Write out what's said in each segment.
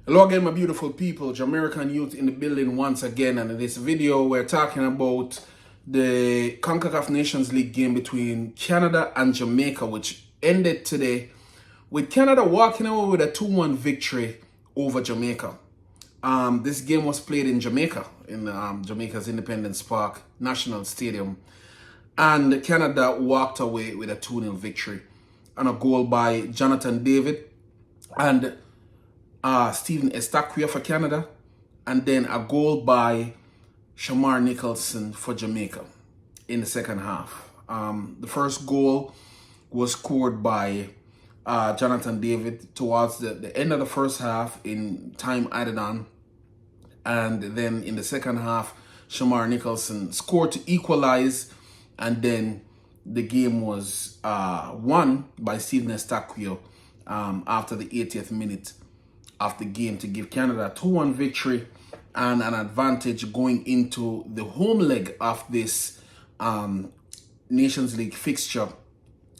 Hello again, my beautiful people. Jamaican youth in the building once again. And in this video, we're talking about the Concacaf Nations League game between Canada and Jamaica, which ended today with Canada walking away with a 2-1 victory over Jamaica. This game was played in Jamaica, in Jamaica's Independence Park National Stadium. And Canada walked away with a 2-0 victory and a goal by Jonathan David and Stephen Estaquia for Canada, and then a goal by Shamar Nicholson for Jamaica in the second half. The first goal was scored by Jonathan David towards the end of the first half in time added on. And then in the second half, Shamar Nicholson scored to equalize, and then the game was won by Stephen Estaquia after the 80th minute of the game to give Canada a 2-1 victory and an advantage going into the home leg of this Nations League fixture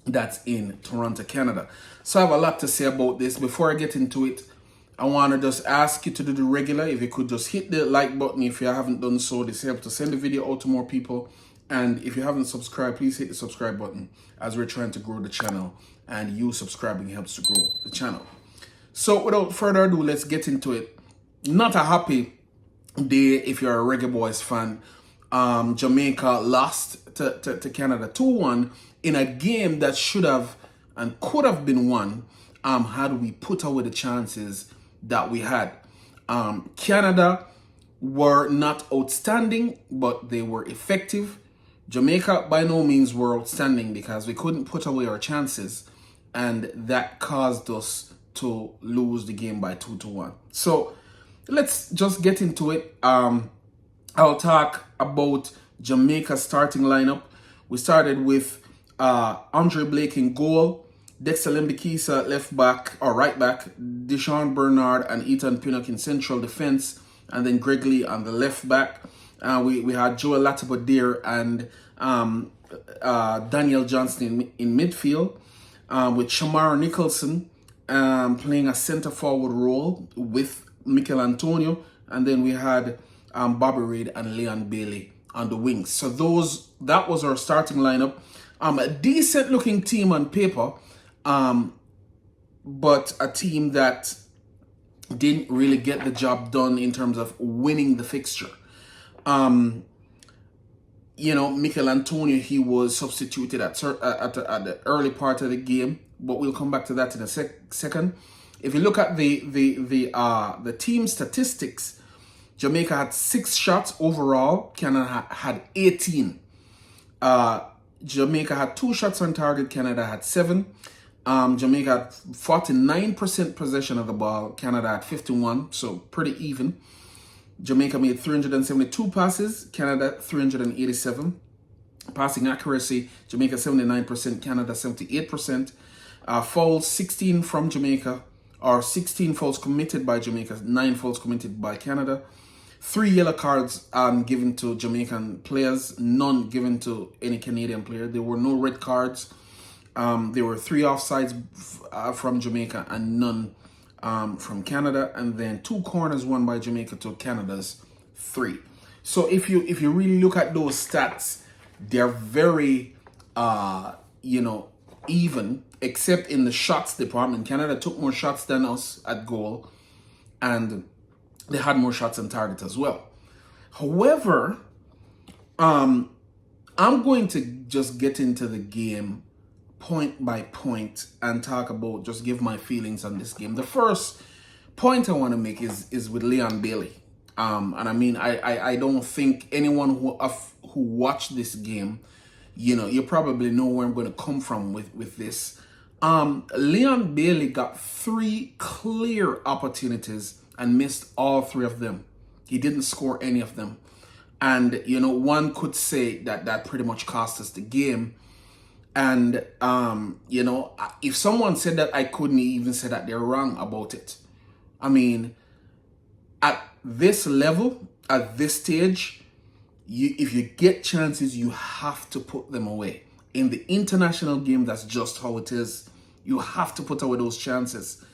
that's in Toronto, Canada. So I have a lot to say about this. Before I get into it, I want to just ask you to do the regular. If you could just hit the like button if you haven't done so. This helps to send the video out to more people. And if you haven't subscribed, please hit the subscribe button as we're trying to grow the channel. And you subscribing helps to grow the channel. So without further ado, let's get into it. Not a happy day if you're a Reggae Boys fan. Jamaica lost to Canada 2-1 in a game that should have and could have been won had we put away the chances that we had. Canada were not outstanding, but they were effective. Jamaica by no means were outstanding because we couldn't put away our chances, and that caused us to lose the game by 2-1. So let's just get into it. I'll talk about Jamaica's starting lineup. We started with Andre Blake in goal, Dexter Lembikisa left back or right back, Deshaun Bernard and Ethan Pinnock in central defense, and then Greg Lee on the left back. We had Joel Latibeaudiere and Daniel Johnston in midfield, with Shamar Nicholson playing a centre forward role with Mikel Antonio, and then we had Bobby Reid and Leon Bailey on the wings. So that was our starting lineup. A decent looking team on paper, but a team that didn't really get the job done in terms of winning the fixture. Mikel Antonio, he was substituted at the early part of the game, but we'll come back to that in a second. If you look at the team statistics, Jamaica had 6 shots overall. Canada had 18. Jamaica had 2 shots on target. Canada had 7. Jamaica had 49% possession of the ball. Canada had 51, so pretty even. Jamaica made 372 passes. Canada 387. Passing accuracy, Jamaica 79%. Canada 78%. Fouls 16 from Jamaica, or 16 fouls committed by Jamaica, 9 fouls committed by Canada. 3 yellow cards given to Jamaican players, none given to any Canadian player. There were no red cards. There were 3 offsides from Jamaica and none from Canada, and then 2 corners won by Jamaica to Canada's 3. So if you really look at those stats, they're very even, except in the shots department. Canada took more shots than us at goal, and they had more shots on target as well. However, I'm going to just get into the game point by point and talk about, just give my feelings on this game. The first point I want to make is with Leon Bailey. And I mean, I don't think anyone who watched this game, you probably know where I'm going to come from with this. Leon Bailey got 3 clear opportunities and missed all 3 of them. He didn't score any of them. And, one could say that pretty much cost us the game. And, if someone said that, I couldn't even say that they're wrong about it. I mean, at this level, at this stage, if you get chances, you have to put them away. In the international game, that's just how it is. You have to put away those chances.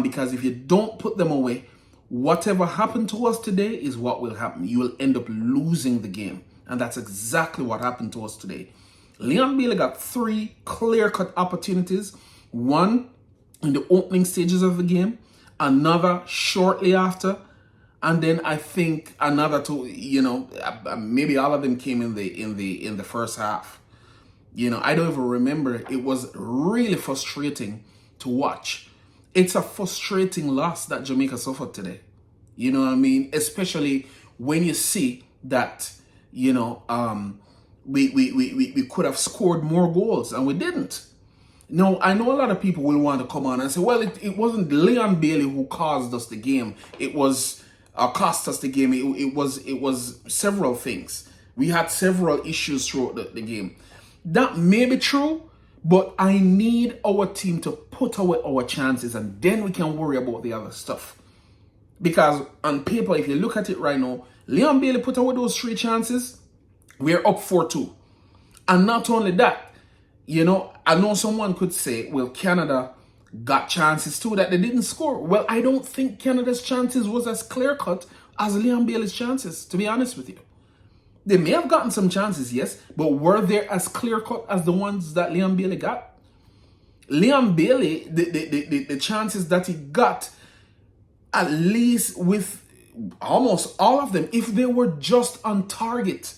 Because if you don't put them away, whatever happened to us today is what will happen. You will end up losing the game. And that's exactly what happened to us today. Leon Bailey got 3 clear-cut opportunities. One in the opening stages of the game, another shortly after, and then I think another 2, maybe all of them came in the first half. I don't even remember. It was really frustrating to watch. It's a frustrating loss that Jamaica suffered today. You know what I mean? Especially when you see that, we could have scored more goals and we didn't. No, I know a lot of people will want to come on and say, well, it wasn't Leon Bailey who caused us the game. It was cost us the game. It was several things. We had several issues throughout the game. That may be true, but I need our team to put away our chances and then we can worry about the other stuff. Because on paper, if you look at it right now, Leon Bailey put away those 3 chances. We're up 4-2. And not only that, I know someone could say, well, Canada got chances too that they didn't score. Well, I don't think Canada's chances was as clear-cut as Leon Bailey's chances, to be honest with you. They may have gotten some chances, yes, but were they as clear-cut as the ones that Leon Bailey got? Leon Bailey, the chances that he got, at least with almost all of them, if they were just on target,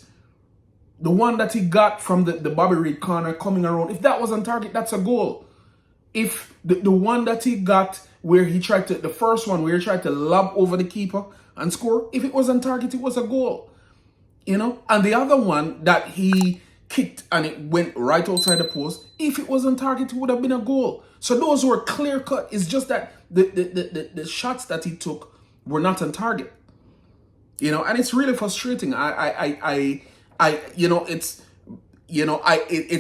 the one that he got from the Bobby Reid corner coming around, if that was on target, that's a goal. If the one that he got where he tried to, the first one where he tried to lob over the keeper and score, if it was on target, it was a goal. And the other one that he kicked and it went right outside the post, if it was on target, it would have been a goal. So those were clear cut. It's just that the shots that he took were not on target. And it's really frustrating. It's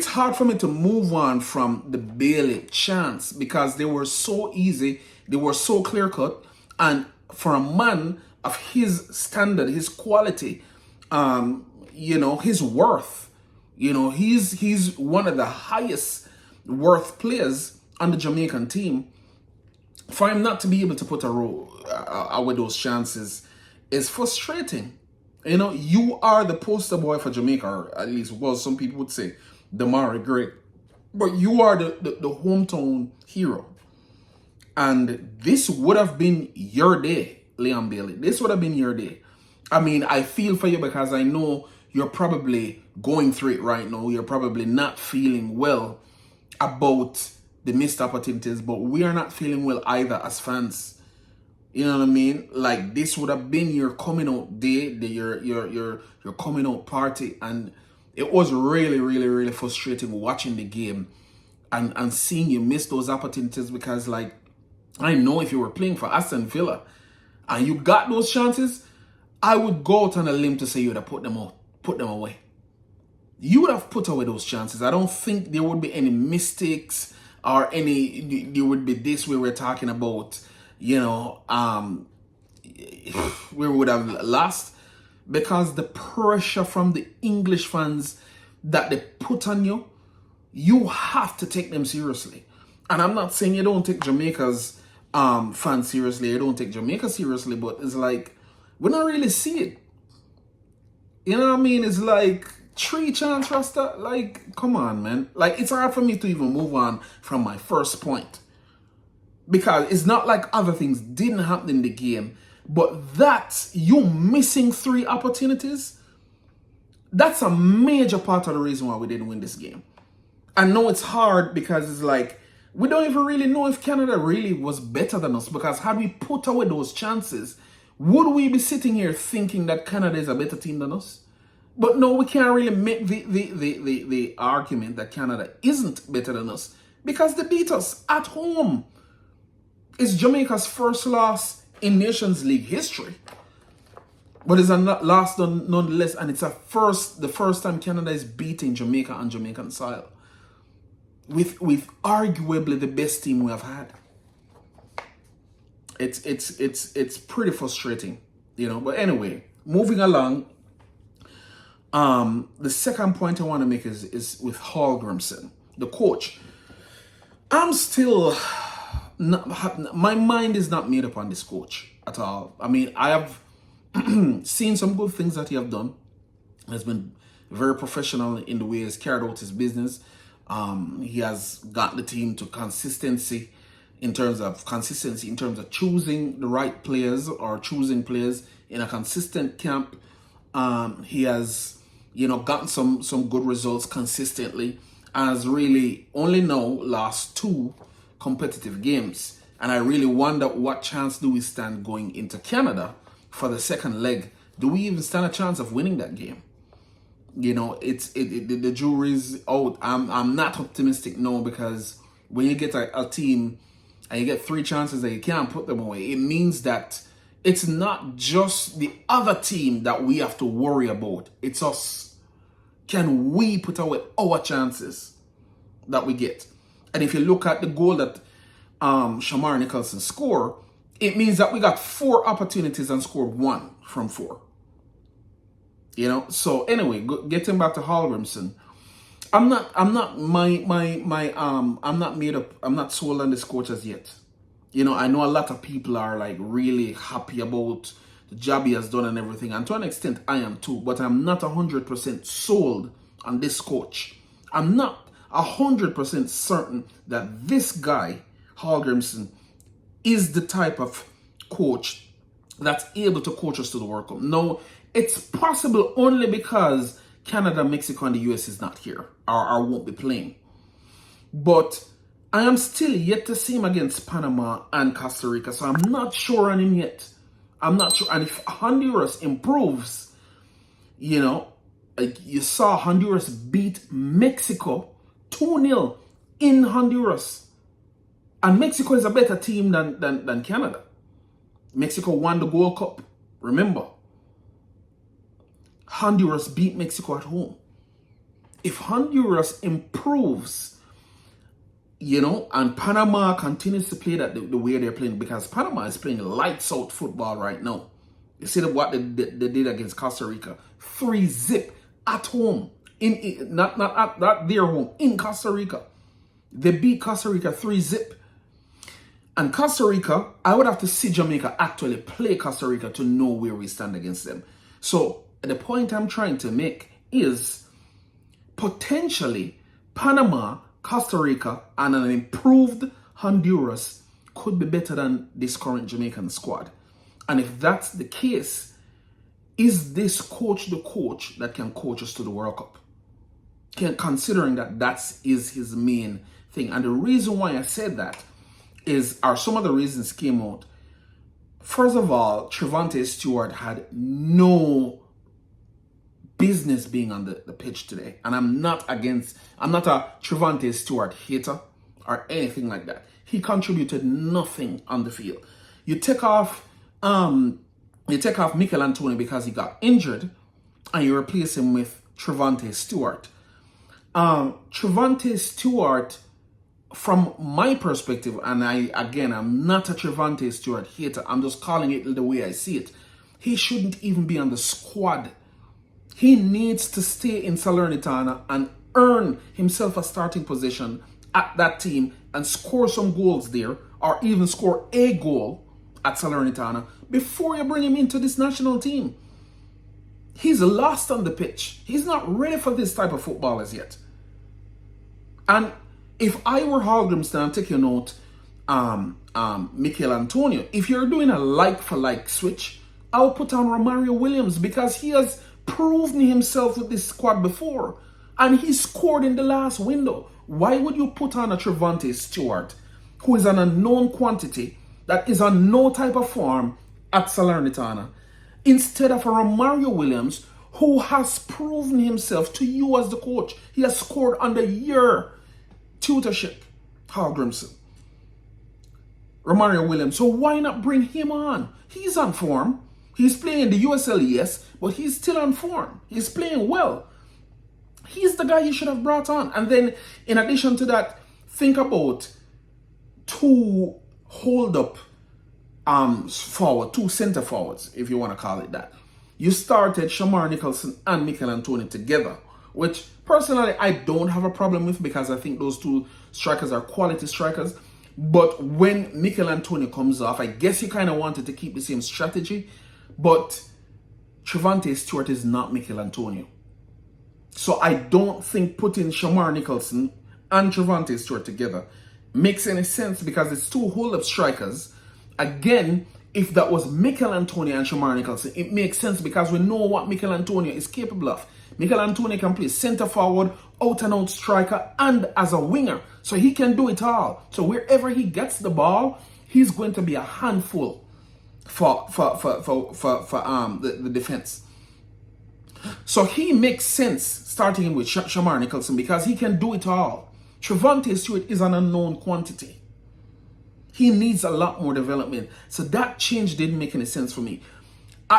hard for me to move on from the Bailey chance because they were so easy, they were so clear cut, and for a man of his standard, his quality, his worth, he's one of the highest worth players on the Jamaican team. For him not to be able to put away those chances is frustrating. You are the poster boy for Jamaica, or at least, well, some people would say Damari Gray. But you are the hometown hero. And this would have been your day, Leon Bailey. This would have been your day. I mean, I feel for you because I know you're probably going through it right now. You're probably not feeling well about the missed opportunities, but we are not feeling well either as fans. You know what I mean? Like, this would have been your coming out day, your coming out party, and it was really, really, really frustrating watching the game and seeing you miss those opportunities because, like, I know if you were playing for Aston Villa and you got those chances, I would go out on a limb to say you would have put them away. You would have put away those chances. I don't think there would be any mistakes or there would be this where we're talking about, where we would have lost, because the pressure from the English fans that they put on you, you have to take them seriously. And I'm not saying you don't take Jamaica's fans seriously, you don't take Jamaica seriously, but it's like, we don't really see it. You know what I mean? It's like 3 chance Rasta. Like, come on, man. Like, it's hard for me to even move on from my first point. Because it's not like other things didn't happen in the game. But you missing 3 opportunities, that's a major part of the reason why we didn't win this game. I know it's hard because it's like, we don't even really know if Canada really was better than us. Because had we put away those chances, would we be sitting here thinking that Canada is a better team than us? But no, we can't really make the argument that Canada isn't better than us because they beat us at home. It's Jamaica's first loss in Nations League history. But it's a loss nonetheless, and it's the first time Canada is beating Jamaica on Jamaican soil. With arguably the best team we have had. It's pretty frustrating, But anyway, moving along. The second point I want to make is with Hallgrimsson, the coach. I'm still my mind is not made up on this coach at all. I mean, I have seen some good things that he have done. Has been very professional in the way he's carried out his business. He has got the team to consistency in terms of choosing the right players or choosing players in a consistent camp. He has, gotten some good results consistently. Has really only now lost 2 competitive games. And I really wonder what chance do we stand going into Canada for the second leg. Do we even stand a chance of winning that game? The jury's out. I'm not optimistic, no, because when you get a team and you get 3 chances that you can't put them away, it means that it's not just the other team that we have to worry about. It's us. Can we put away our chances that we get? And if you look at the goal that Shamar Nicholson scored, it means that we got 4 opportunities and scored 1 from 4. So anyway, getting back to Hallgrimsson, I'm not made up. I'm not sold on this coach as yet. I know a lot of people are like really happy about the job he has done and everything, and to an extent I am too, but I'm not 100% sold on this coach. I'm not 100% certain that this guy, Hallgrimsson, is the type of coach that's able to coach us to the World Cup. No, it's possible only because Canada, Mexico, and the US is not here or won't be playing. But I am still yet to see him against Panama and Costa Rica, so I'm not sure on him yet. I'm not sure. And if Honduras improves, you saw Honduras beat Mexico 2-0 in Honduras. And Mexico is a better team than Canada. Mexico won the Gold Cup, remember. Honduras beat Mexico at home. If Honduras improves, and Panama continues to play that the way they're playing, because Panama is playing lights out football right now. You see what they did against Costa Rica. 3-0 at home. Not their home, in Costa Rica. They beat Costa Rica 3-0. And Costa Rica, I would have to see Jamaica actually play Costa Rica to know where we stand against them. So the point I'm trying to make is potentially Panama, Costa Rica, and an improved Honduras could be better than this current Jamaican squad. And if that's the case, is this coach the coach that can coach us to the World Cup? Considering that is his main thing. And the reason why I said that are some of the reasons came out. First of all, Trevante Stewart had no business being on the pitch today. And I'm not a Trevante Stewart hater or anything like that. He contributed nothing on the field. You take off Mikel Antonio because he got injured, and you replace him with Trevante Stewart. Trevante Stewart, from my perspective, and I'm not a Trevante Stewart hater, I'm just calling it the way I see it. He shouldn't even be on the squad. He needs to stay in Salernitana and earn himself a starting position at that team and score some goals there, or even score a goal at Salernitana before you bring him into this national team. He's lost on the pitch. He's not ready for this type of football as yet. And if I were Hallgrimsson, I'm taking note, Mikel Antonio, if you're doing a like-for-like switch, I'll put on Romario Williams, because he has proven himself with this squad before. And he scored in the last window. Why would you put on a Trevante Stewart, who is an unknown quantity, that is on no type of form at Salernitana, instead of a Romario Williams, who has proven himself to you as the coach? He has scored under your tutorship, Hallgrimsson. Romario Williams. So why not bring him on? He's on form. He's playing the USL, yes, but he's still on form. He's playing well. He's the guy you should have brought on. And then, in addition to that, think about 2 hold-up two center forwards, if you want to call it that. You started Shamar Nicholson and Mikel Antonio together, which personally I don't have a problem with, because I think those 2 strikers are quality strikers. But when Mikel Antonio comes off, I guess you kind of wanted to keep the same strategy. But Trevante Stewart is not Mikel Antonio. So I don't think putting Shamar Nicholson and Trevante Stewart together makes any sense, because it's two hold-up strikers. Again, if that was Mikel Antonio and Shamar Nicholson, it makes sense because we know what Mikel Antonio is capable of. Mikel Antonio can play center forward, out and out striker, and as a winger. So he can do it all. So wherever he gets the ball, he's going to be a handful for the defense. So he makes sense starting in with Shamar Nicholson because he can do it all. Trevante Stewart is an unknown quantity. He needs a lot more development. So that change didn't make any sense for me.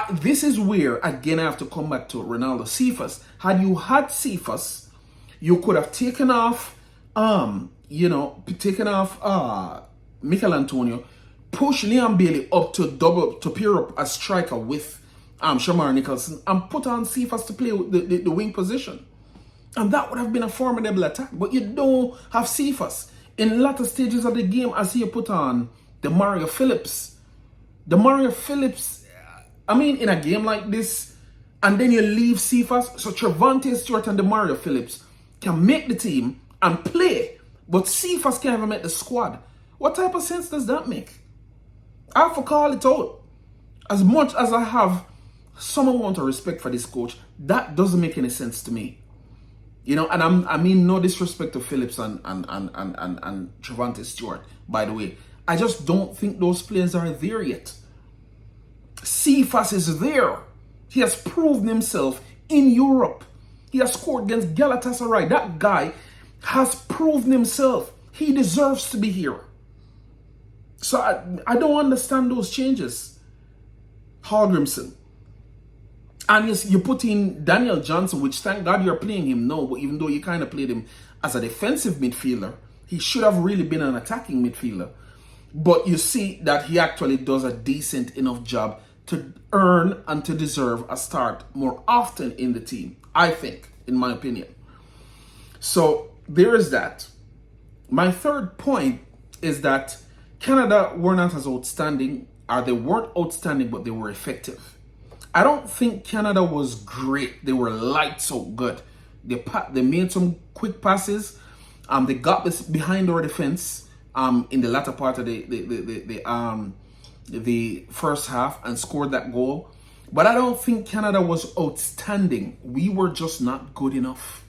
This is where, again, I have to come back to Ronaldo. Cephas. Had you had Cephas, you could have taken off, Mikel Antonio, push Liam Bailey up to pair up a striker with Shamar Nicholson, and put on Cephas to play the wing position. And that would have been a formidable attack. But you don't have Cephas. In latter stages of the game, I see you put on the Mario Phillips. The Mario Phillips, I mean, in a game like this, and then you leave Cephas, so Trevante Stewart and the Mario Phillips can make the team and play, but Cephas can't even make the squad. What type of sense does that make? I have to call it out. As much as I have some amount of respect for this coach, that doesn't make any sense to me. You know, and I mean no disrespect to Phillips and Trevante Stewart, by the way. I just don't think those players are there yet. Cephas is there. He has proven himself in Europe. He has scored against Galatasaray. That guy has proven himself. He deserves to be here. So I don't understand those changes. Hallgrimsson. And yes, you put in Daniel Johnson, which thank God you're playing him now, but even though you kind of played him as a defensive midfielder, he should have really been an attacking midfielder. But you see that he actually does a decent enough job to earn and to deserve a start more often in the team, I think, in my opinion. So there is that. My third point is that Canada were not as outstanding, or they weren't outstanding, but they were effective. I don't think Canada was great. They were lights out good. They made some quick passes. They got this behind our defense in the latter part of the first half and scored that goal. But I don't think Canada was outstanding. We were just not good enough.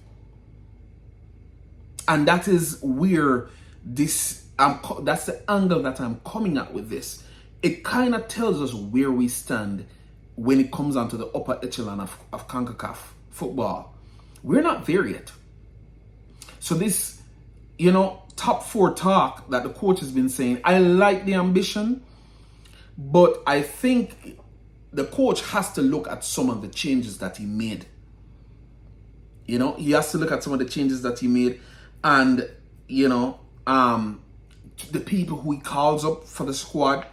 And that is where that's the angle that I'm coming at with this. It kind of tells us where we stand when it comes onto the upper echelon of Concacaf football. We're not there yet. So this, top four talk that the coach has been saying, I like the ambition, but I think the coach has to look at some of the changes that he made. He has to look at some of the changes that he made, and, the people who he calls up for the squad.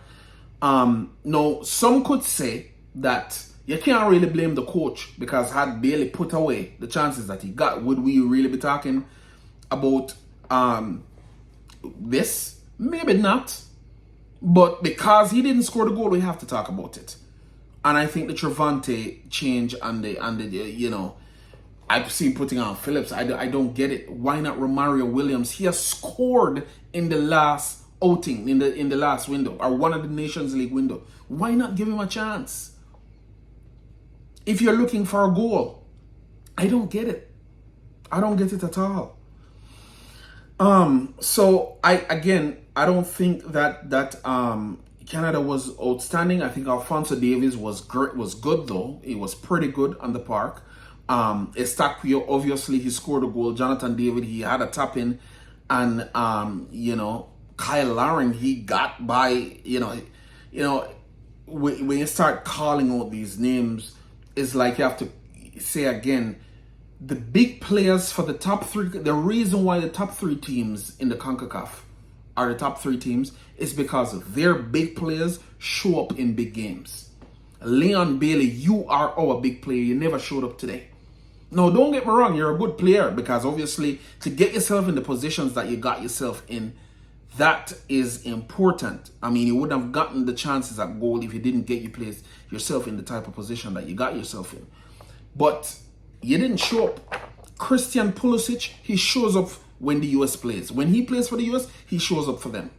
Now, some could say that you can't really blame the coach, because had Bailey put away the chances that he got, would we really be talking about this? Maybe not. But because he didn't score the goal, we have to talk about it. And I think the Trevante change and the I see putting on Phillips. I don't get it. Why not Romario Williams? He has scored in the last outing, in the last window, or one of the Nations League window. Why not give him a chance? If you're looking for a goal, I don't get it. I don't get it at all. So I don't think that Canada was outstanding. I think Alphonso Davies was good though. He was pretty good on the park. Estaquio, obviously he scored a goal. Jonathan David, he had a tap in, and Kyle Lauren, he got by. When you start calling out these names, it's like you have to say again, the big players for the top three. The reason why the top three teams in the CONCACAF are the top three teams is because their big players show up in big games. Leon Bailey, you are our big player. You never showed up today. No, don't get me wrong. You're a good player, because obviously to get yourself in the positions that you got yourself in, That is important. I mean, you wouldn't have gotten the chances at goal if you didn't get yourself in the type of position that you got yourself in. But you didn't show up. Christian Pulisic, he shows up when the US plays. When he plays for the US, he shows up for them.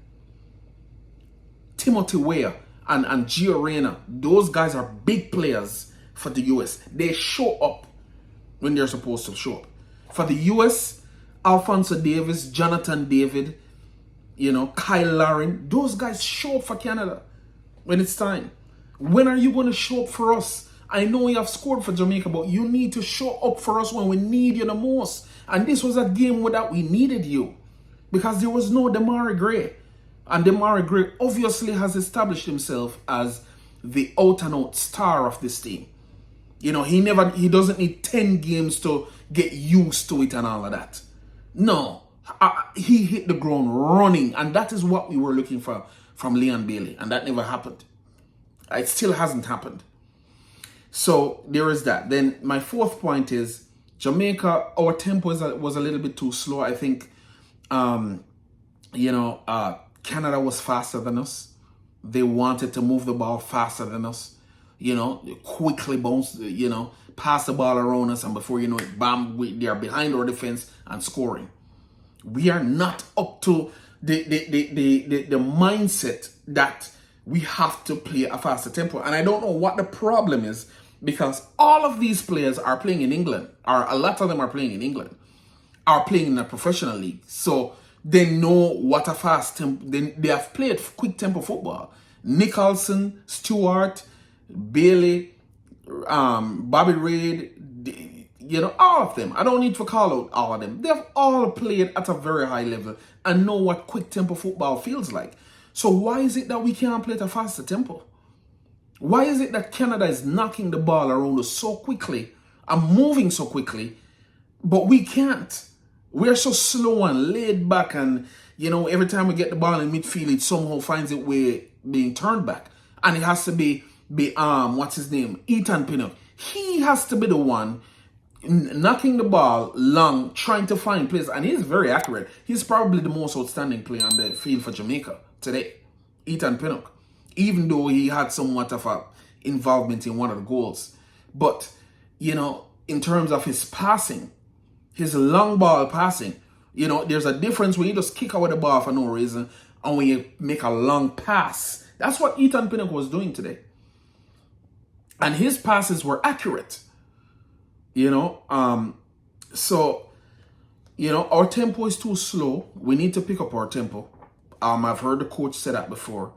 Timothy Weah and Gio Reyna, those guys are big players for the US. They show up when they're supposed to show up. For the US, Alphonso Davies, Jonathan David, Kyle Larin, those guys show up for Canada when it's time. When are you going to show up for us? I know you have scored for Jamaica, but you need to show up for us when we need you the most. And this was a game where we needed you because there was no Demarai Gray. And Demarai Gray obviously has established himself as the out-and-out star of this team. He doesn't need 10 games to get used to it and all of that. No. He hit the ground running, and that is what we were looking for from Leon Bailey, and that never happened. It still hasn't happened. So there is that. Then my fourth point is Jamaica. Our tempo was a little bit too slow. I think, Canada was faster than us. They wanted to move the ball faster than us. Quickly bounce. Pass the ball around us, and before you know it, bam, they are behind our defense and scoring. We are not up to the mindset that we have to play a faster tempo. And I don't know what the problem is, because all of these players are playing in England, or a lot of them are playing in England, are playing in a professional league. So they know what a fast tempo, they have played quick tempo football. Nicholson, Stewart, Bailey, Bobby Reid, all of them. I don't need to call out all of them. They've all played at a very high level and know what quick tempo football feels like. So why is it that we can't play at a faster tempo? Why is it that Canada is knocking the ball around us so quickly and moving so quickly, but we can't? We're so slow and laid back, and every time we get the ball in midfield, it somehow finds its way being turned back. And it has to be what's his name? Ethan Pinnock. He has to be the one knocking the ball long, trying to find plays, and he's very accurate. He's probably the most outstanding player on the field for Jamaica today, Ethan Pinnock, even though he had somewhat of a involvement in one of the goals. But, in terms of his passing, his long ball passing, there's a difference when you just kick out the ball for no reason and when you make a long pass. That's what Ethan Pinnock was doing today. And his passes were accurate. So, our tempo is too slow. We need to pick up our tempo. I've heard the coach say that before.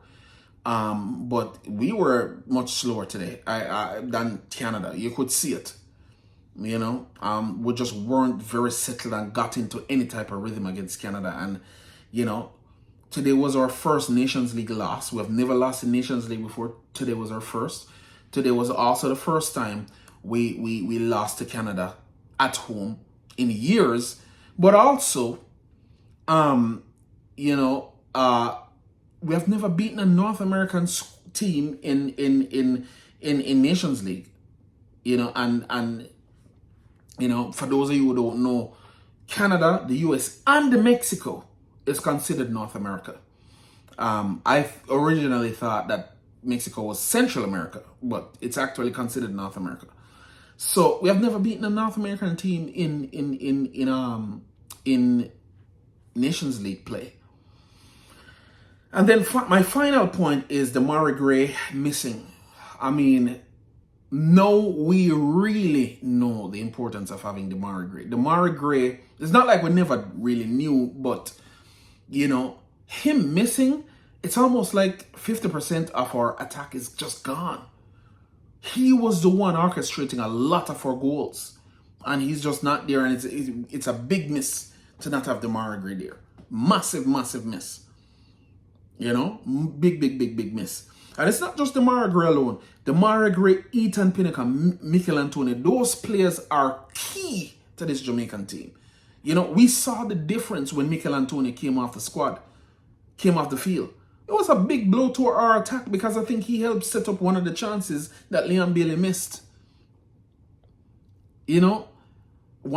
But we were much slower today than Canada. You could see it. We just weren't very settled and got into any type of rhythm against Canada. And, today was our first Nations League loss. We have never lost in Nations League before. Today was our first. Today was also the first time we lost to Canada at home in years. But also, we have never beaten a North American team in Nations League. And for those of you who don't know, Canada, the US, and Mexico is considered North America. I originally thought that Mexico was Central America, but it's actually considered North America. So we have never beaten a North American team in Nations League play. And then my final point is Demarai Gray missing. I mean, no, we really know the importance of having Demarai Gray. Demarai Gray, it's not like we never really knew, but him missing, it's almost like 50% of our attack is just gone. He was the one orchestrating a lot of our goals, and he's just not there, and it's a big miss to not have Demarai Gray there. Massive, massive miss. Big miss. And it's not just Demarai Gray alone. Demarai Gray, Ethan Pinnock, and Mikel Antonio, those players are key to this Jamaican team. We saw the difference when Mikel Antonio came off the field. It was a big blow to our attack because I think he helped set up one of the chances that Leon Bailey missed. One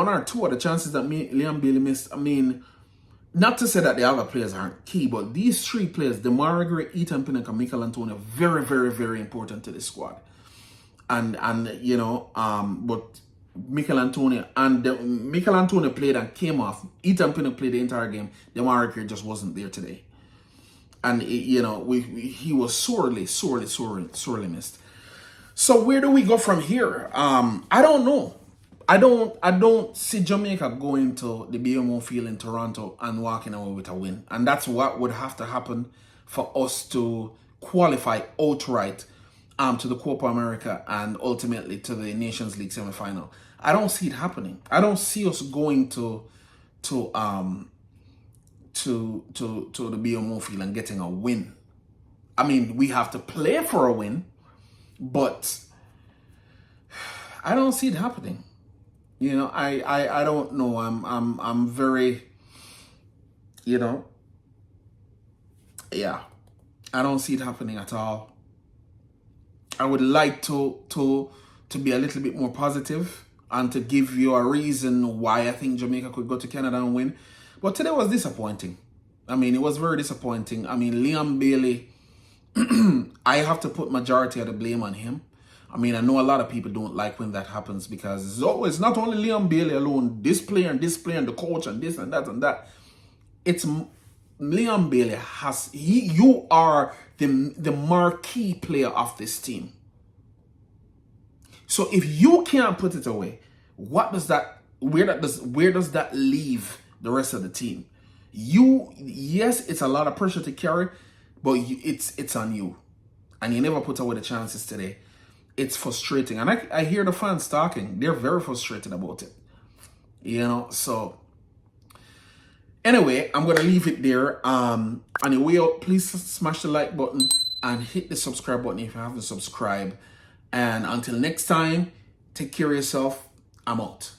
or two of the chances that Leon Bailey missed. I mean, not to say that the other players aren't key, but these three players, Demarai Gray, Ethan Pinnock, and Mikel Antonio, very, very, very important to this squad. And but Mikel Antonio played and came off. Ethan Pinnock played the entire game. Demarai Gray just wasn't there today. And he was sorely missed. So where do we go from here? I don't know. I don't see Jamaica going to the BMO field in Toronto and walking away with a win. And that's what would have to happen for us to qualify outright to the Copa America and ultimately to the Nations League semi-final. I don't see it happening. I don't see us going to the BMO field and getting a win. I mean, we have to play for a win, but I don't see it happening. I don't know. I'm very, yeah, I don't see it happening at all. I would like to be a little bit more positive and to give you a reason why I think Jamaica could go to Canada and win. But today was disappointing. I mean, it was very disappointing. I mean, Liam Bailey, I have to put majority of the blame on him. I mean, I know a lot of people don't like when that happens because it's not only Liam Bailey alone, this player and the coach and this and that and that. It's Liam Bailey you are the marquee player of this team. So if you can't put it away, where does that leave the rest of the team? Yes, it's a lot of pressure to carry, but it's on you. And you never put away the chances today. It's frustrating. And I hear the fans talking. They're very frustrated about it. So anyway, I'm going to leave it there. On your way out, please smash the like button and hit the subscribe button if you haven't subscribed. And until next time, take care of yourself. I'm out.